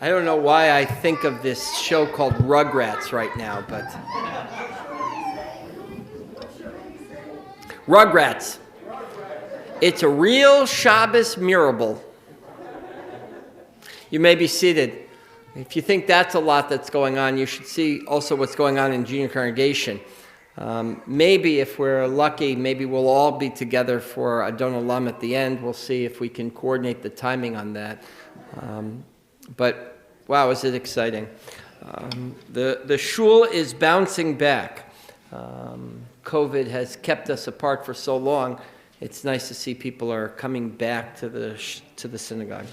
I don't know why I think of this show called Rugrats right now, but Rugrats. It's a real Shabbos miracle. You may be seated. If you think that's a lot that's going on, you should see also what's going on in junior congregation. Maybe if we're lucky, maybe we'll all be together for Adon Olam at the end. We'll see if we can coordinate the timing on that. But wow, is it exciting. The shul is bouncing back. COVID has kept us apart for so long. It's nice to see people are coming back to the synagogue.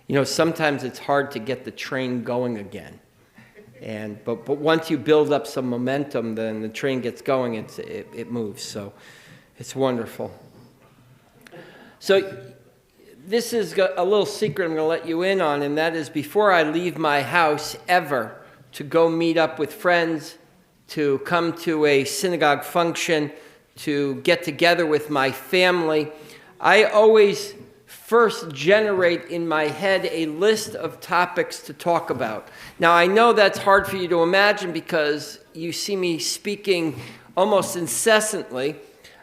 You know, sometimes it's hard to get the train going again. But once you build up some momentum, then the train gets going, it moves. So it's wonderful. So this is a little secret I'm going to let you in on, and that is before I leave my house ever to go meet up with friends, to come to a synagogue function, to get together with my family, I always first generate in my head a list of topics to talk about. Now, I know that's hard for you to imagine because you see me speaking almost incessantly,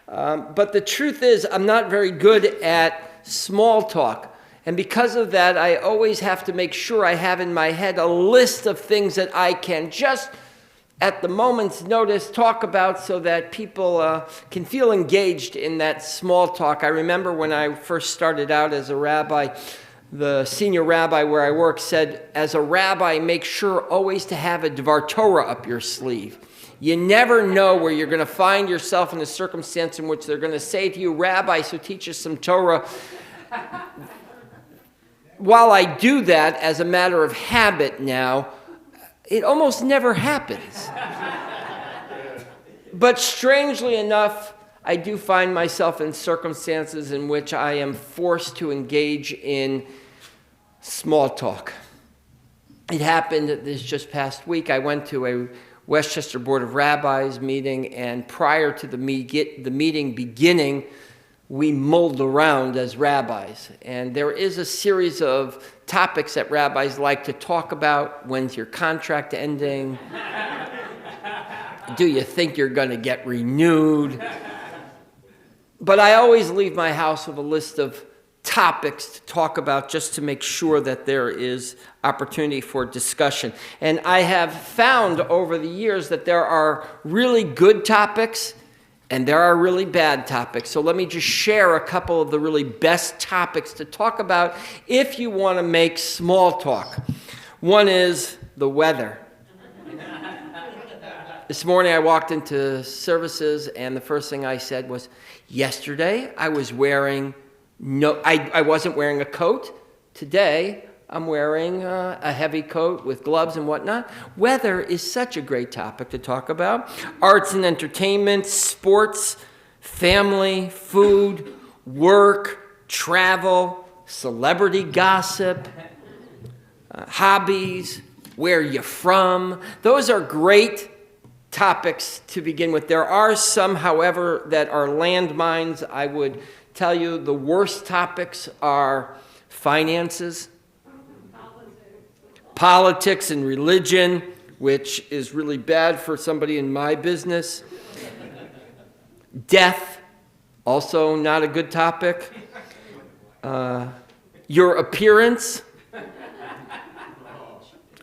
but the truth is I'm not very good at small talk. And because of that, I always have to make sure I have in my head a list of things that I can just at the moment's notice talk about so that people can feel engaged in that small talk. I remember when I first started out as a rabbi, the senior rabbi where I work said, as a rabbi, make sure always to have a Dvar Torah up your sleeve. You never know where you're going to find yourself in a circumstance in which they're going to say to you, Rabbi, so teach us some Torah. While I do that as a matter of habit now, it almost never happens. But strangely enough, I do find myself in circumstances in which I am forced to engage in small talk. It happened this just past week. I went to a Westchester Board of Rabbis meeting, and prior to the meeting beginning, we mulled around as rabbis. And there is a series of topics that rabbis like to talk about. When's your contract ending? Do you think you're going to get renewed? But I always leave my house with a list of topics to talk about just to make sure that there is opportunity for discussion. And I have found over the years that there are really good topics and there are really bad topics. So let me just share a couple of the really best topics to talk about if you want to make small talk. One is the weather. This morning I walked into services and the first thing I said was, yesterday I wasn't wearing a coat. Today I'm wearing a heavy coat with gloves and whatnot. Weather is such a great topic to talk about. Arts and entertainment, sports, family, food, work, travel, celebrity gossip, hobbies, where you're from. Those are great topics to begin with. There are some, however, that are landmines. I would tell you the worst topics are finances, politics and religion, which is really bad for somebody in my business. Death, also not a good topic. Your appearance.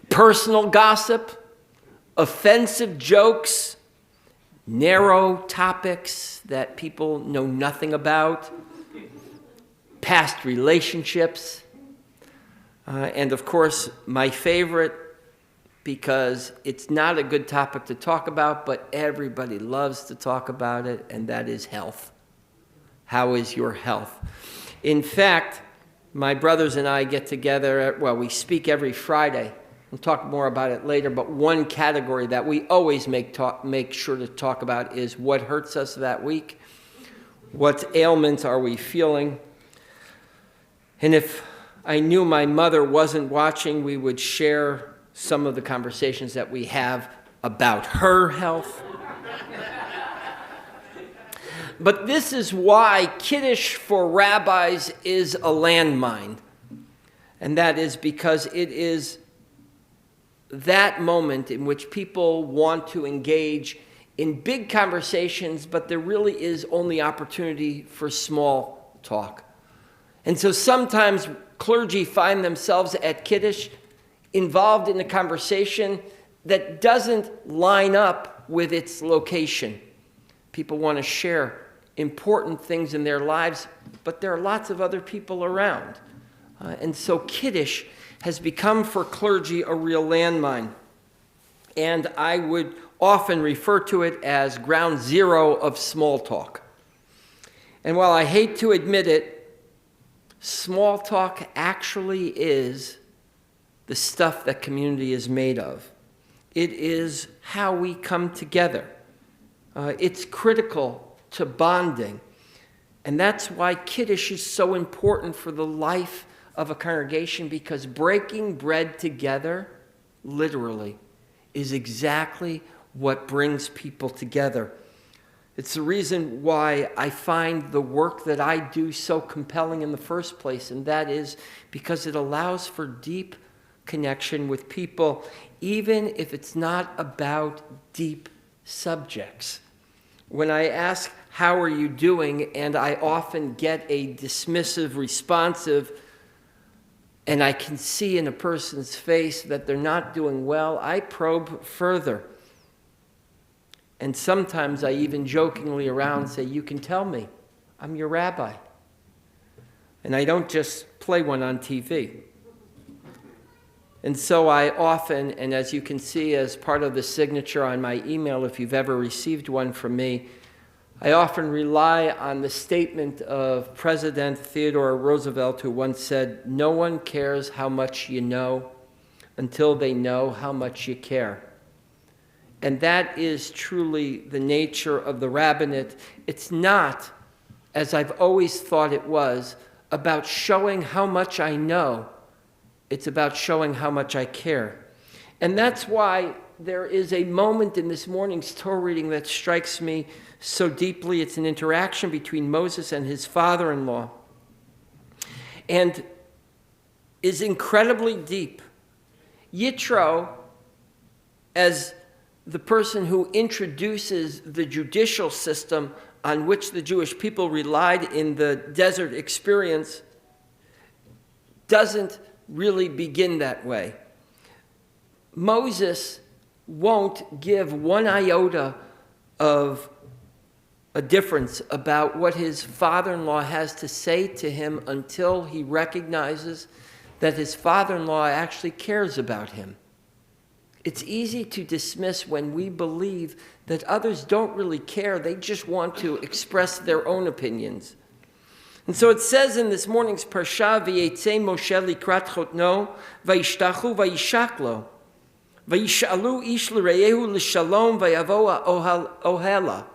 Personal gossip. Offensive jokes. Narrow topics that people know nothing about. Past relationships. And of course, my favorite, because it's not a good topic to talk about, but everybody loves to talk about it, and that is health. How is your health? In fact, my brothers and I get together, we speak every Friday. We'll talk more about it later, but one category that we always make sure to talk about is what hurts us that week, what ailments are we feeling, and if I knew my mother wasn't watching, we would share some of the conversations that we have about her health. But this is why Kiddush for rabbis is a landmine. And that is because it is that moment in which people want to engage in big conversations, but there really is only opportunity for small talk. And so sometimes clergy find themselves at Kiddush involved in a conversation that doesn't line up with its location. People want to share important things in their lives, but there are lots of other people around. And so Kiddush has become for clergy a real landmine. And I would often refer to it as ground zero of small talk. And while I hate to admit it, small talk actually is the stuff that community is made of. It is how we come together. It's critical to bonding. And that's why Kiddush is so important for the life of a congregation, because breaking bread together, literally, is exactly what brings people together. It's the reason why I find the work that I do so compelling in the first place, and that is because it allows for deep connection with people, even if it's not about deep subjects. When I ask, "How are you doing?" and I often get a dismissive, responsive, and I can see in a person's face that they're not doing well, I probe further. And sometimes I even jokingly around say, "You can tell me, I'm your rabbi." And I don't just play one on TV. And so I often, and as you can see as part of the signature on my email, if you've ever received one from me, I often rely on the statement of President Theodore Roosevelt, who once said, "No one cares how much you know until they know how much you care." And that is truly the nature of the rabbinate. It's not, as I've always thought it was, about showing how much I know. It's about showing how much I care. And that's why there is a moment in this morning's Torah reading that strikes me so deeply. It's an interaction between Moses and his father-in-law, and is incredibly deep. Yitro, as the person who introduces the judicial system on which the Jewish people relied in the desert experience, doesn't really begin that way. Moses won't give one iota of a difference about what his father-in-law has to say to him until he recognizes that his father-in-law actually cares about him. It's easy to dismiss when we believe that others don't really care, they just want to express their own opinions. And so it says in this morning's Parsha, "V'yetzei Moshe likrat chotno, vayishtachu vayishaklo, vayishalu ish l'reyehu l'shalom, vayavo ohela."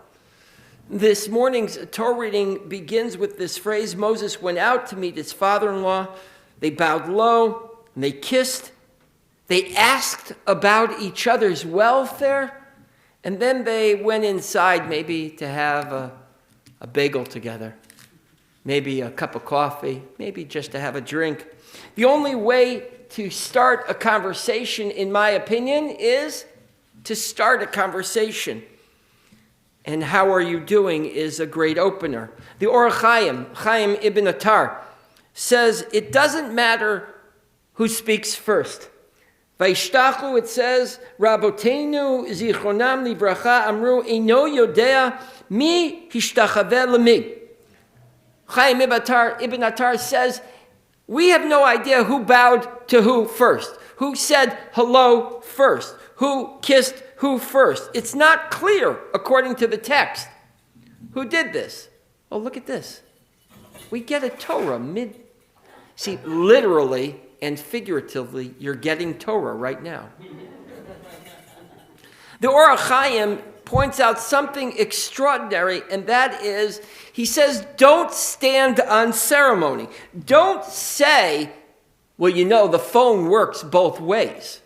This morning's Torah reading begins with this phrase: Moses went out to meet his father-in-law. They bowed low, and they kissed. They asked about each other's welfare, and then they went inside maybe to have a bagel together, maybe a cup of coffee, maybe just to have a drink. The only way to start a conversation, in my opinion, is to start a conversation. And "How are you doing?" is a great opener. The Or Chaim Ibn Attar, says it doesn't matter who speaks first. Vayishtachu, it says, Rabotenu zichronam livracha amru eno yodea mi hishtachaveh lemi. Chaim Ibn Attar says, we have no idea who bowed to who first, who said hello first, who kissed who first. It's not clear, according to the text. Who did this? Oh, look at this. We get a Torah See, literally and figuratively, you're getting Torah right now. The Or Chaim points out something extraordinary, and that is, he says, don't stand on ceremony. Don't say, well, you know, the phone works both ways.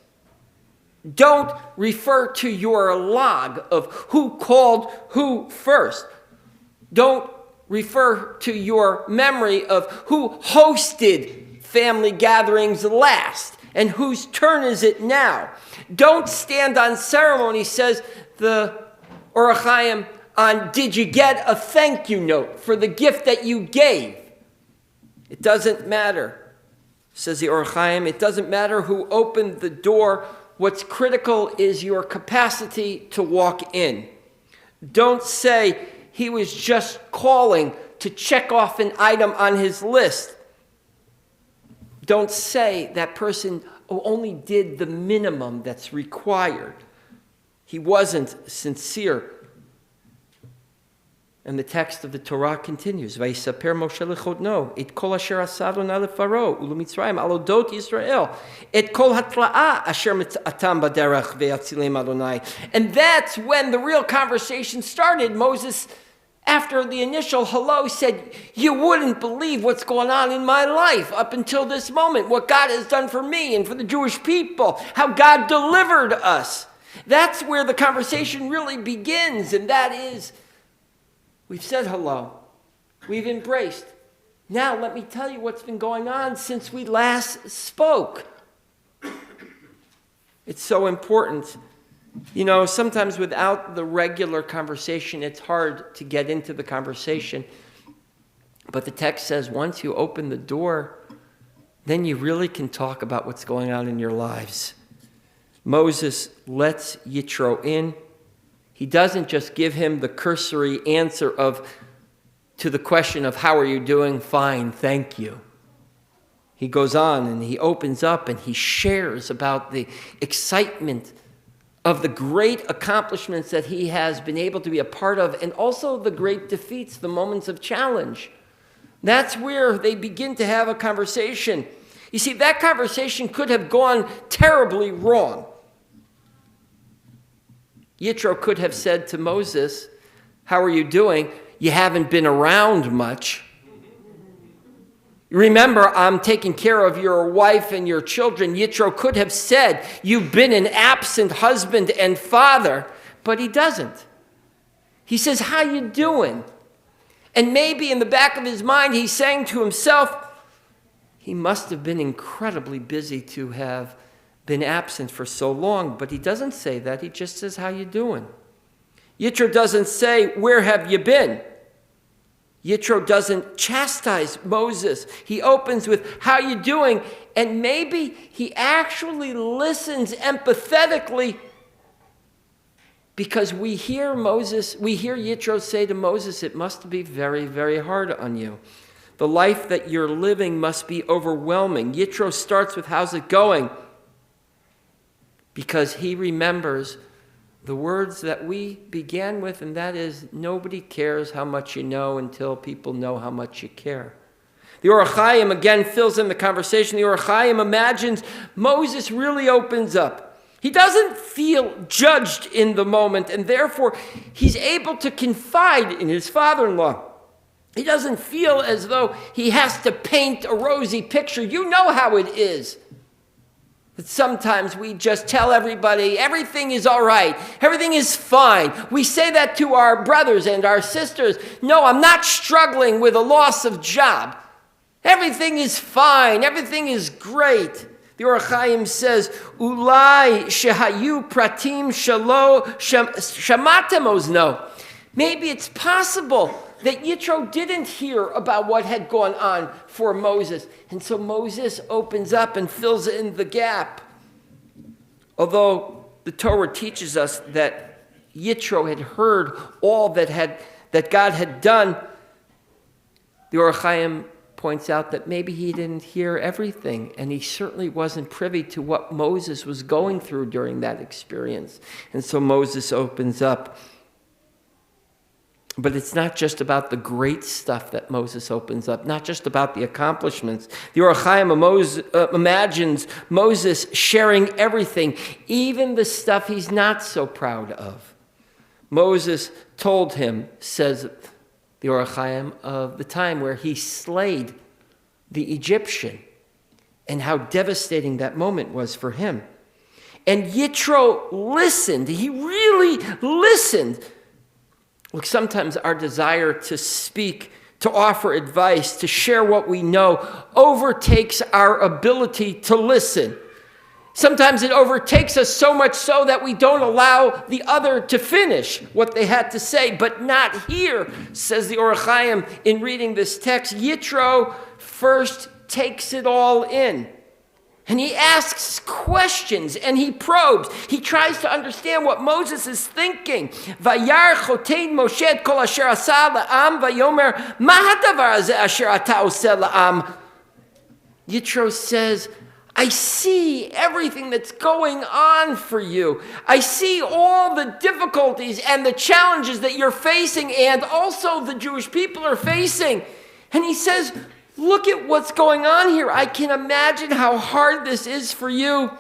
Don't refer to your log of who called who first. Don't refer to your memory of who hosted family gatherings last and whose turn is it now. Don't stand on ceremony, says the Or HaChaim, on did you get a thank you note for the gift that you gave. It doesn't matter, says the Or HaChaim. It doesn't matter who opened the door. What's critical is your capacity to walk in. Don't say he was just calling to check off an item on his list. Don't say that person only did the minimum that's required. He wasn't sincere. And the text of the Torah continues. Vayisaper Moshe lechodno et kol asher asa Adonai leFaro uleMitzrayim al odot Yisrael et kol hatla'a asher mitzatam baderech ve'atzilem Adonai. And that's when the real conversation started. Moses, after the initial hello, said, you wouldn't believe what's going on in my life up until this moment, what God has done for me and for the Jewish people, how God delivered us. That's where the conversation really begins, and that is, we've said hello. We've embraced. Now let me tell you what's been going on since we last spoke. It's so important. You know, sometimes without the regular conversation, it's hard to get into the conversation. But the text says once you open the door, then you really can talk about what's going on in your lives. Moses lets Yitro in. He doesn't just give him the cursory answer to the question of how are you doing? Fine, thank you. He goes on and he opens up and he shares about the excitement of the great accomplishments that he has been able to be a part of, and also the great defeats, the moments of challenge. That's where they begin to have a conversation. You see, that conversation could have gone terribly wrong. Yitro could have said to Moses, how are you doing? You haven't been around much. Remember, I'm taking care of your wife and your children. Yitro could have said, you've been an absent husband and father, but he doesn't. He says, how you doing? And maybe in the back of his mind, he's saying to himself, he must have been incredibly busy to have been absent for so long, but he doesn't say that. He just says, how you doing? Yitro doesn't say, where have you been? Yitro doesn't chastise Moses. He opens with, how you doing? And maybe he actually listens empathetically, because we hear Yitro say to Moses, it must be very, very hard on you. The life that you're living must be overwhelming. Yitro starts with, how's it going? Because he remembers the words that we began with, and that is, nobody cares how much you know until people know how much you care. The Or HaChaim again fills in the conversation. The Or HaChaim imagines Moses really opens up. He doesn't feel judged in the moment, and therefore he's able to confide in his father-in-law. He doesn't feel as though he has to paint a rosy picture. You know how it is. Sometimes we just tell everybody everything is all right, everything is fine. We say that to our brothers and our sisters. No, I'm not struggling with a loss of job. Everything is fine, everything is great. The Or HaChaim says, Ulai shehayu pratim shalo shamatem ozno. Maybe it's possible that Yitro didn't hear about what had gone on for Moses. And so Moses opens up and fills in the gap. Although the Torah teaches us that Yitro had heard all that God had done, the Or HaChaim points out that maybe he didn't hear everything, and he certainly wasn't privy to what Moses was going through during that experience. And so Moses opens up. But it's not just about the great stuff that Moses opens up, not just about the accomplishments. The Or HaChaim imagines Moses sharing everything, even the stuff he's not so proud of. Moses told him, says the Or HaChaim, of the time where he slayed the Egyptian and how devastating that moment was for him. And Yitro listened. He really listened. Look, sometimes our desire to speak, to offer advice, to share what we know, overtakes our ability to listen. Sometimes it overtakes us so much so that we don't allow the other to finish what they had to say. But not here, says the Or HaChaim in reading this text. Yitro first takes it all in. And he asks questions and he probes. He tries to understand what Moses is thinking. Vayar chotein Moshe et kol asher asa la'am vayomer ma hadavar hazeh asher ata oseh la'am. Yitro says, I see everything that's going on for you. I see all the difficulties and the challenges that you're facing and also the Jewish people are facing. And he says, look at what's going on here. I can imagine how hard this is for you.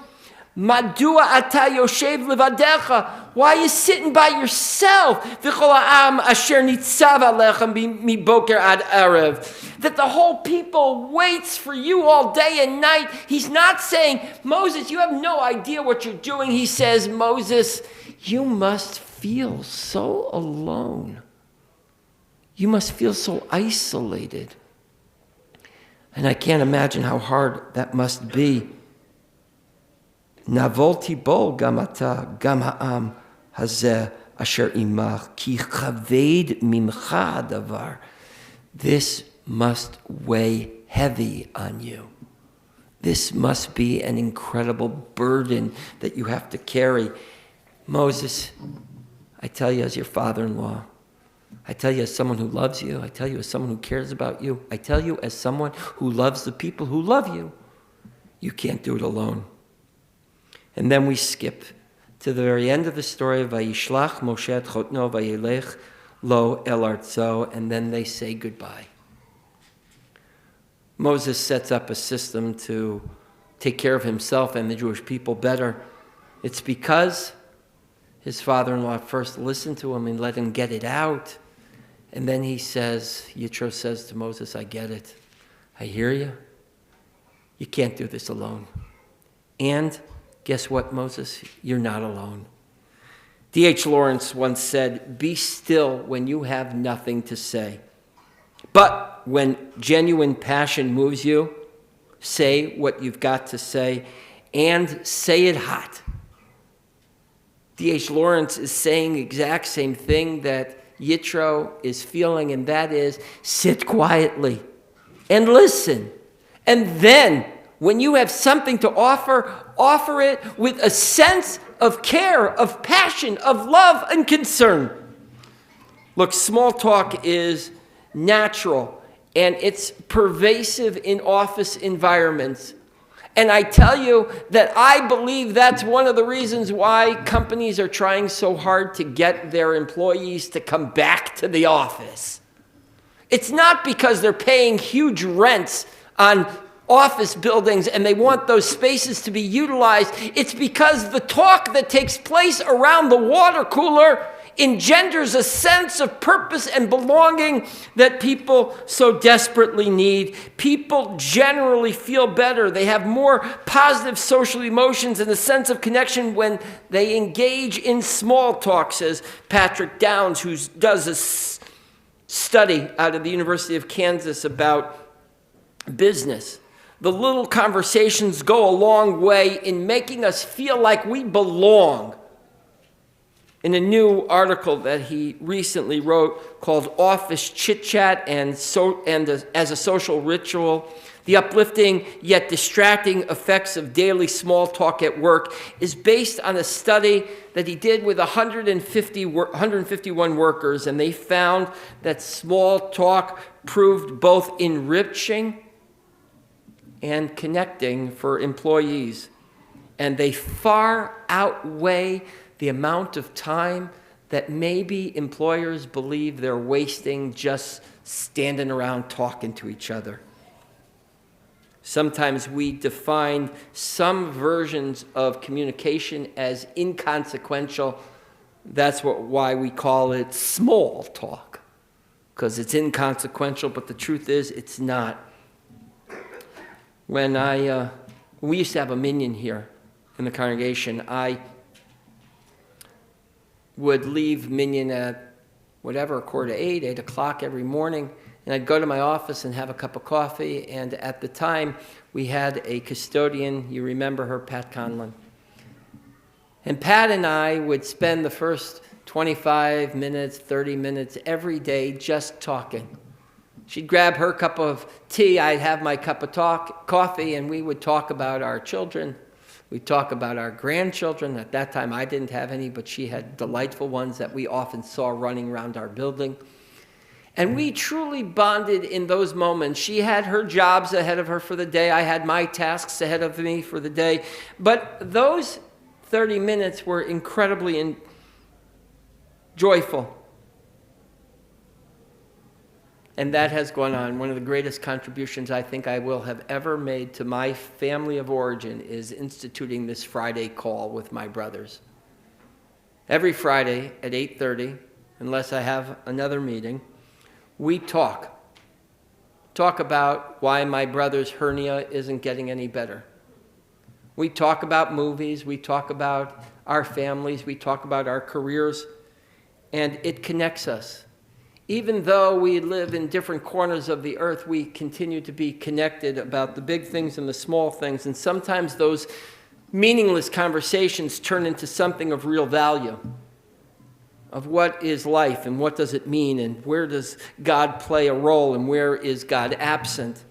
Madua ata yoshev levadecha. Why are you sitting by yourself? V'chol ha'am asher nitzav alechem miboker ad erev. That the whole people waits for you all day and night. He's not saying, Moses, you have no idea what you're doing. He says, Moses, you must feel so alone. You must feel so isolated. And I can't imagine how hard that must be. Navolti bol gamata gam ha'am hazeh asher imach ki chaved mimcha davar. This must weigh heavy on you. This must be an incredible burden that you have to carry. Moses, I tell you as your father-in-law, I tell you as someone who loves you, I tell you as someone who cares about you, I tell you as someone who loves the people who love you, you can't do it alone. And then we skip to the very end of the story of Vayishlach Moshe et chotno vayelech lo el artzo, and then they say goodbye. Moses sets up a system to take care of himself and the Jewish people better. It's because his father-in-law first listened to him and let him get it out. And then he says, Yitro says to Moses, I get it. I hear you. You can't do this alone. And guess what, Moses? You're not alone. D.H. Lawrence once said, be still when you have nothing to say. But when genuine passion moves you, say what you've got to say and say it hot. D.H. Lawrence is saying the exact same thing that Yitro is feeling, and that is sit quietly and listen. And then, when you have something to offer, offer it with a sense of care, of passion, of love and concern. Look, small talk is natural, and it's pervasive in office environments. And I tell you that I believe that's one of the reasons why companies are trying so hard to get their employees to come back to the office. It's not because they're paying huge rents on office buildings and they want those spaces to be utilized. It's because the talk that takes place around the water cooler engenders a sense of purpose and belonging that people so desperately need. People generally feel better. They have more positive social emotions and a sense of connection when they engage in small talk, says Patrick Downs, who does a study out of the University of Kansas about business. The little conversations go a long way in making us feel like we belong. In a new article that he recently wrote called Office Chit Chat and as a Social Ritual, the uplifting yet distracting effects of daily small talk at work is based on a study that he did with 151 workers, and they found that small talk proved both enriching and connecting for employees. And they far outweigh the amount of time that maybe employers believe they're wasting just standing around talking to each other. Sometimes we define some versions of communication as inconsequential. That's why we call it small talk, because it's inconsequential, but the truth is it's not. When we used to have a minyan here in the congregation, I would leave minyan at whatever, 7:45, 8 o'clock every morning. And I'd go to my office and have a cup of coffee. And at the time, we had a custodian. You remember her, Pat Conlon. And Pat and I would spend the first 25 minutes, 30 minutes every day just talking. She'd grab her cup of tea, I'd have my cup of coffee, and we would talk about our children. We'd talk about our grandchildren. At that time, I didn't have any, but she had delightful ones that we often saw running around our building. And we truly bonded in those moments. She had her jobs ahead of her for the day. I had my tasks ahead of me for the day. But those 30 minutes were incredibly joyful. And that has gone on. One of the greatest contributions I think I will have ever made to my family of origin is instituting this Friday call with my brothers. Every Friday at 8:30, unless I have another meeting, we talk. Talk about why my brother's hernia isn't getting any better. We talk about movies, we talk about our families, we talk about our careers, and it connects us. Even though we live in different corners of the earth, we continue to be connected about the big things and the small things. And sometimes those meaningless conversations turn into something of real value, of what is life and what does it mean and where does God play a role and where is God absent.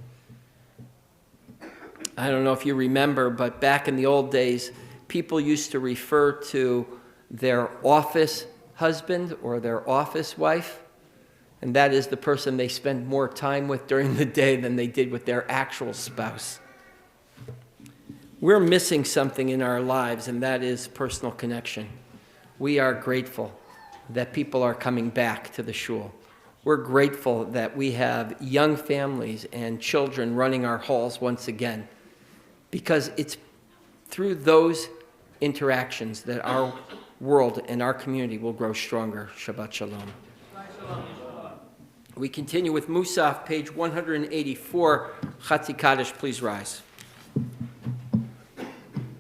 I don't know if you remember, but back in the old days, people used to refer to their office husband or their office wife. And that is the person they spend more time with during the day than they did with their actual spouse. We're missing something in our lives, and that is personal connection. We are grateful that people are coming back to the shul. We're grateful that we have young families and children running our halls once again, because it's through those interactions that our world and our community will grow stronger. Shabbat Shalom. We continue with Musaf, page 184. Chatzi Kaddish, please rise.